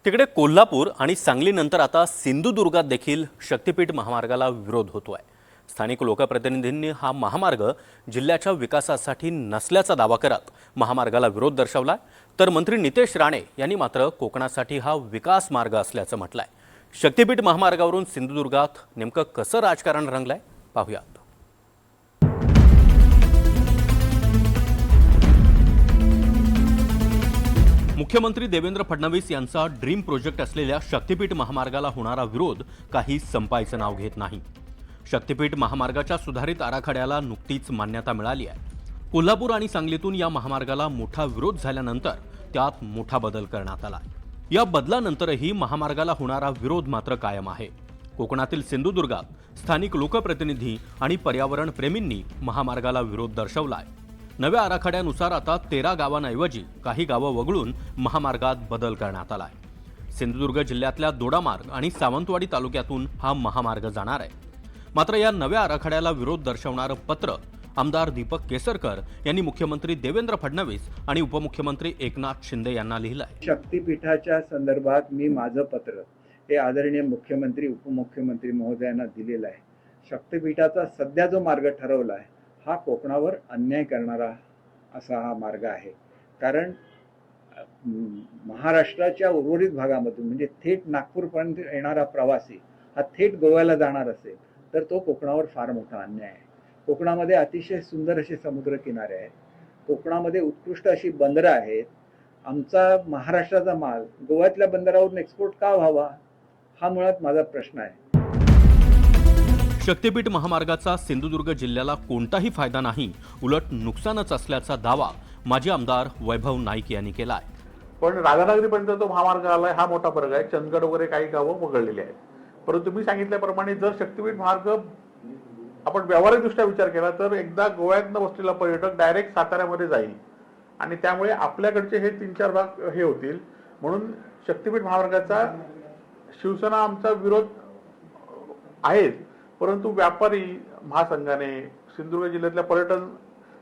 तिकडे कोल्हापूर आणि सांगलीनंतर आता सिंधुदुर्गात देखील शक्तिपीठ महामार्गाला विरोध होतोय। स्थानिक लोकप्रतिनिधींनी हा महामार्ग जिल्ह्याच्या विकासासाठी नसल्याचा दावा करत महामार्गाला विरोध दर्शवला, तर मंत्री नितेश राणे यांनी मात्र कोकणासाठी हा विकास मार्ग असल्याचं म्हटलंय। शक्तिपीठ महामार्गावरून सिंधुदुर्गात नेमकं कसं राजकारण रंगलंय पाहूयात। मुख्यमंत्री देवेंद्र फडणवीस यांचा ड्रीम प्रोजेक्ट असलेल्या शक्तिपीठ महामार्गाला होणारा विरोध काही संपायचं नाव घेत नाही। शक्तिपीठ महामार्गाच्या सुधारित आराखड्याला नुकतीच मान्यता मिळाली आहे। कोल्हापूर आणि सांगलीतून या महामार्गाला मोठा विरोध झाल्यानंतर त्यात मोठा बदल करण्यात आला। या बदलानंतरही महामार्गाला होणारा विरोध मात्र कायम आहे। कोकणातील सिंधुदुर्गात स्थानिक लोकप्रतिनिधी आणि पर्यावरण प्रेमींनी महामार्गाला विरोध दर्शवलाय। नव्या आराखड्यानुसार आता 13 गावांऐवजी काही गावं वगळून महामार्गात बदल करण्यात आलाय। सिंधुदुर्ग जिल्ह्यातल्या दोडामार्ग आणि सावंतवाडी तालुक्यातून हा महामार्ग जाणार आहे। मात्र या नव्या आराखड्याला विरोध दर्शवणारं पत्र आमदार दीपक केसरकर यांनी मुख्यमंत्री देवेंद्र फडणवीस आणि उपमुख्यमंत्री एकनाथ शिंदे यांना लिहिलं आहे। शक्तिपीठाच्या संदर्भात मी माझं पत्र हे आदरणीय मुख्यमंत्री उपमुख्यमंत्री महोदयांना दिलेलं आहे। शक्तिपीठाचा सध्या जो मार्ग ठरवला आहे हा कोकणावर अन्याय करणारा असा हा मार्ग आहे। कारण महाराष्ट्राच्या उर्वरित भागामधून म्हणजे थेट नागपूरपर्यंत येणारा प्रवासी हा थेट गोव्याला जाणार असेल तर तो कोकणावर फार मोठा अन्याय आहे। कोकणामध्ये अतिशय सुंदर असे समुद्रकिनारे आहेत, कोकणामध्ये उत्कृष्ट अशी बंदरं आहेत। आमचा महाराष्ट्राचा माल गोव्यातल्या बंदरावरून एक्सपोर्ट का व्हावा हा मुळात माझा प्रश्न आहे। शक्तिपीठ महामार्गाचा सिंधुदुर्ग जिल्ह्याला कोणताही फायदा नाही, उलट नुकसानच असल्याचा दावा माजी आमदार वैभव नाईक यांनी केला आहे। पण राधानगरीपर्यंत जो महामार्ग आलाय हा मोठा फरक आहे। चंदगड वगैरे काही गावं वगळलेली आहेत। परंतु तुम्ही सांगितल्याप्रमाणे जर शक्तिपीठ मार्ग आपण व्यावहारिकदृष्ट्या विचार केला तर एकदा गोव्यातनं बसलेला पर्यटक डायरेक्ट साताऱ्यामध्ये जाईल आणि त्यामुळे आपल्याकडचे हे 3-4 भाग हे होतील। म्हणून शक्तिपीठ महामार्गाचा शिवसेना आमचा विरोध आहे, परंतु व्यापारी महासंघाने सिंधुदुर्ग जिल्ह्यातल्या पर्यटन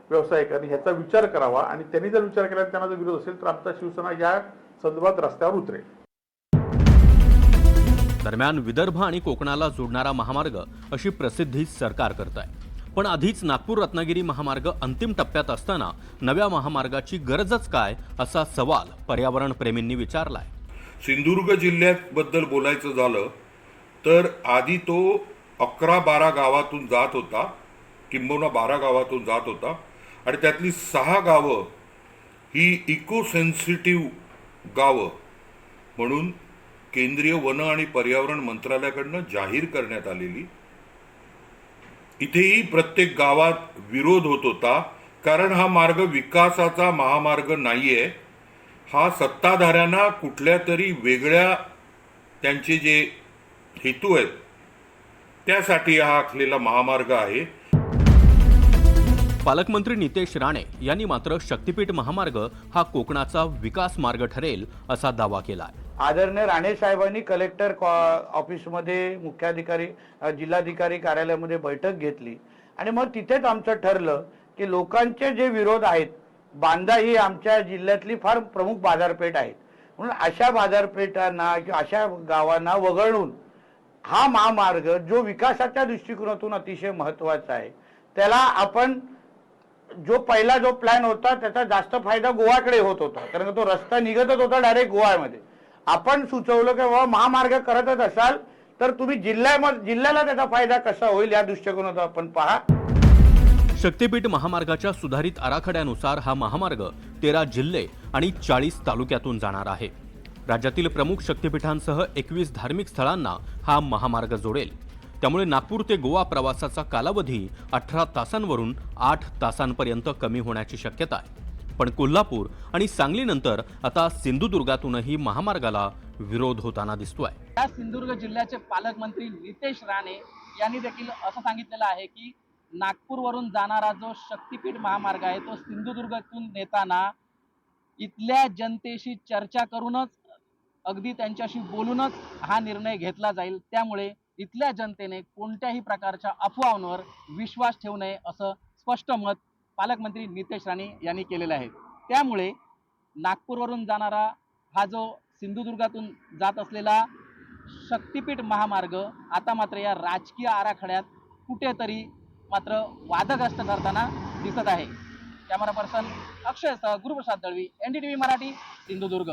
व्यावसायिकांनी ह्याचा विचार करावा आणि त्यांनी जर विचार केला त्यांना जर विरोध असेल तर आमचा शिवसेना या संदर्भात रस्त्यावर उतरेल। दरम्यान विदर्भ आणि कोकणाला जोडणारा महामार्ग अशी प्रसिद्धी सरकार करत आहे, पण आधीच नागपूर रत्नागिरी महामार्ग अंतिम टप्प्यात असताना नव्या महामार्गाची गरजच काय असा सवाल पर्यावरण प्रेमींनी विचारलाय। सिंधुदुर्ग जिल्ह्याबद्दल बोलायचं झालं तर आधी तो 11-12 गावातून जात होता, किंबहुना 12 गावातून जात होता आणि त्यातली 6 गावं ही इको सेन्सिटिव्ह गावं म्हणून केंद्रीय वन आणि पर्यावरण मंत्रालयाकडनं जाहीर करण्यात आलेली। इथेही प्रत्येक गावात विरोध होत होता, कारण हा मार्ग विकासाचा महामार्ग नाहीये। हा सत्ताधाऱ्यांना कुठल्या तरी वेगळ्या त्यांचे जे हेतू आहेत त्यासाठी हा आखलेला महामार्ग आहे। पालकमंत्री नितेश राणे यांनी मात्र शक्तिपीठ महामार्ग हा कोकणाचा विकास मार्ग ठरेल असा दावा केला आहे। आदरणीय राणे साहेबांनी कलेक्टर ऑफिसमध्ये मुख्याधिकारी जिल्हाधिकारी कार्यालयामध्ये बैठक घेतली आणि मग तिथेच आमचं ठरलं की लोकांचे जे विरोध आहेत, बांदा ही आमच्या जिल्ह्यातली फार प्रमुख बाजारपेठ आहे, म्हणून अशा बाजारपेठांना किंवा अशा गावांना वगळून हा महामार्ग जो विकासाच्या दृष्टिकोनातून अतिशय महत्वाचा आहे त्याला आपण जो पहिला जो प्लॅन होता त्याचा जास्त फायदा गोवाकडे होत होता, कारण तो रस्ता निघतच होता डायरेक्ट गोव्यामध्ये। आपण सुचवलं की बाबा महामार्ग करतच असाल तर तुम्ही जिल्ह्याला त्याचा फायदा कसा होईल या दृष्टिकोनातून आपण पहा। शक्तिपीठ महामार्गाच्या सुधारित आराखड्यानुसार हा महामार्ग 13 जिल्हे आणि 40 तालुक्यातून जाणार आहे। राज्यातील प्रमुख शक्तिपीठांसह 21 धार्मिक स्थळांना हा महामार्ग जोडेल। त्यामुळे नागपूर ते गोवा प्रवासाचा कालावधी 18 तासांवरून 8 तासांपर्यंत कमी होण्याची शक्यता आहे। पण कोल्हापूर आणि सांगलीनंतर आता सिंधुदुर्गातूनही महामार्गाला विरोध होताना दिसतोय। या सिंधुदुर्ग जिल्ह्याचे पालकमंत्री नितेश राणे यांनी देखील असं सांगितलेलं आहे की नागपूरवरून जाणारा जो शक्तिपीठ महामार्ग आहे तो सिंधुदुर्गातून नेताना इथल्या जनतेशी चर्चा करूनच, अगदी त्यांच्याशी बोलूनच हा निर्णय घेतला जाईल। त्यामुळे इथल्या जनतेने कोणत्याही प्रकारच्या अफवांवर विश्वास ठेवू नये असं स्पष्ट मत पालकमंत्री नितेश राणे यांनी केलेलं आहे। त्यामुळे नागपूरवरून जाणारा हा जो सिंधुदुर्गातून जात असलेला शक्तिपीठ महामार्ग आता मात्र या राजकीय आराखड्यात कुठेतरी मात्र वादग्रस्त ठरताना दिसत आहे. कॅमेरा पर्सन अक्षय सह गुरुप्रसाद दळवी, NDTV मराठी, सिंधुदुर्ग.